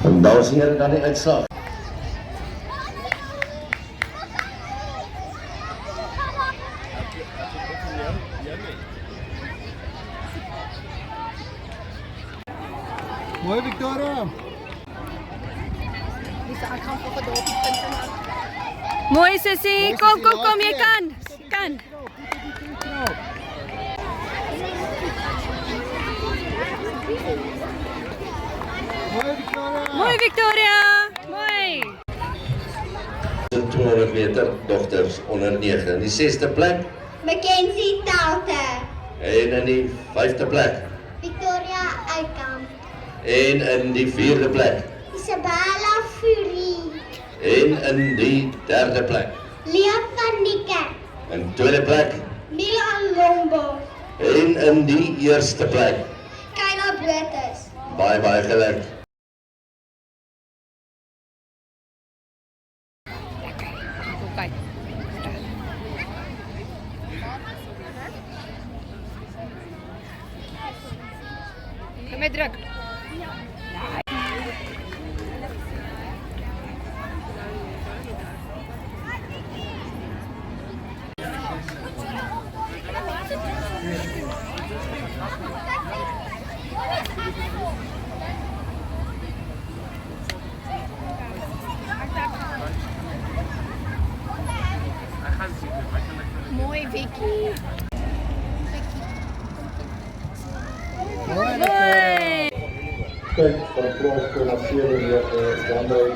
En dames en heren, dan de uitslag. Mooi, Victoria. Mooi, Sissy. Kom, kom, kom. Je kan. Je kan. Mooi, Victoria. Mooi, Victoria. Mooi. 200 meter dochters onder 9. In die 6de plek Mackenzie Talte, en in die 5de plek Victoria Uitkamp, en in die 4de plek Isabella Fury, en in die 3de plek. Leah van Niekerk, In 2de plek Milan Lombos, en in die 1ste plek. Kyla Brutus. Baie geluk. Kijk. Kom mee druk. Mooi, Vicky. Mooi. Kijk, van 12,7 meter, de andere